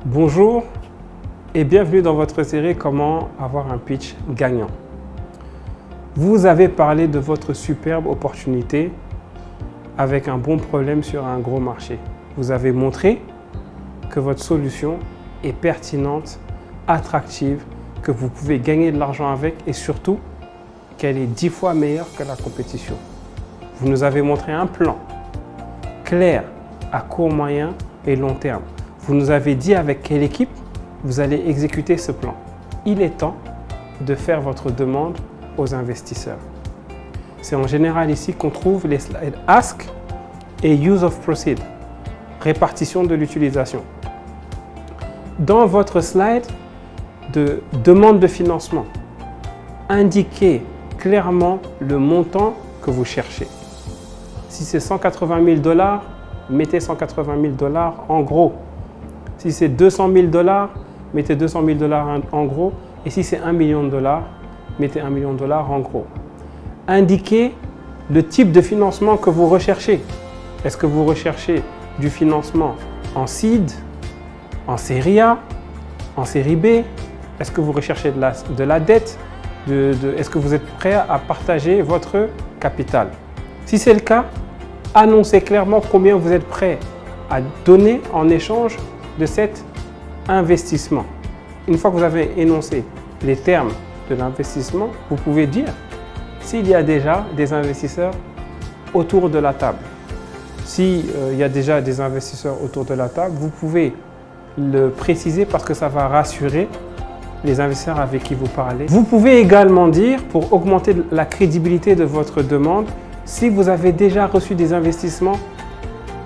Bonjour et bienvenue dans votre série Comment avoir un pitch gagnant. Vous avez parlé de votre superbe opportunité avec un bon problème sur un gros marché. Vous avez montré que votre solution est pertinente, attractive, que vous pouvez gagner de l'argent avec et surtout qu'elle est 10 fois meilleure que la compétition. Vous nous avez montré un plan clair à court, moyen et long terme. Vous nous avez dit avec quelle équipe vous allez exécuter ce plan. Il est temps de faire votre demande aux investisseurs. C'est en général ici qu'on trouve les slides Ask et Use of Proceed, répartition de l'utilisation. Dans votre slide de demande de financement, indiquez clairement le montant que vous cherchez. Si c'est 180 000 $, mettez 180 000 $ en gros. Si c'est 200 000 $, mettez 200 000 $ en gros. Et si c'est 1 million de $, mettez 1 million de $ en gros. Indiquez le type de financement que vous recherchez. Est-ce que vous recherchez du financement en seed, en série A, en série B? Est-ce que vous recherchez de la dette? Est-ce que vous êtes prêt à partager votre capital? Si c'est le cas, annoncez clairement combien vous êtes prêt à donner en échange de cet investissement. Une fois que vous avez énoncé les termes de l'investissement, vous pouvez dire s'il y a déjà des investisseurs autour de la table. S'il y a déjà des investisseurs autour de la table, vous pouvez le préciser parce que ça va rassurer les investisseurs avec qui vous parlez. Vous pouvez également dire, pour augmenter la crédibilité de votre demande, si vous avez déjà reçu des investissements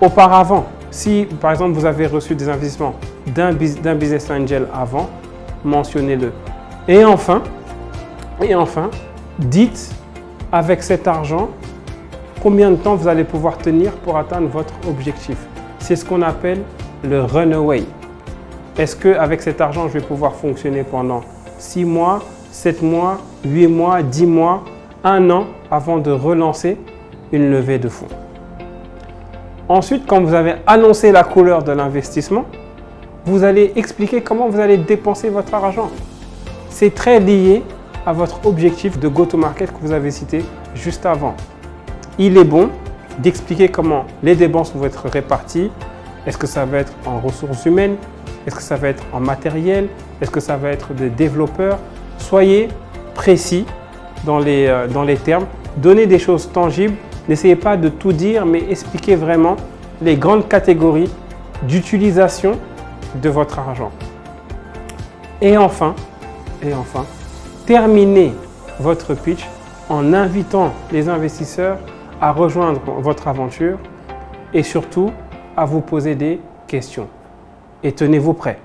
auparavant. Si, par exemple, vous avez reçu des investissements d'un business angel avant, mentionnez-le. Et enfin, dites avec cet argent combien de temps vous allez pouvoir tenir pour atteindre votre objectif. C'est ce qu'on appelle le runaway. Est-ce qu'avec cet argent, je vais pouvoir fonctionner pendant 6 mois, 7 mois, 8 mois, 10 mois, 1 an avant de relancer une levée de fonds? Ensuite, quand vous avez annoncé la couleur de l'investissement, vous allez expliquer comment vous allez dépenser votre argent. C'est très lié à votre objectif de go-to-market que vous avez cité juste avant. Il est bon d'expliquer comment les dépenses vont être réparties. Est-ce que ça va être en ressources humaines? Est-ce que ça va être en matériel? Est-ce que ça va être des développeurs? Soyez précis dans les termes. Donnez des choses tangibles. N'essayez pas de tout dire, mais expliquez vraiment les grandes catégories d'utilisation de votre argent. Et enfin, terminez votre pitch en invitant les investisseurs à rejoindre votre aventure et surtout à vous poser des questions. Et tenez-vous prêts.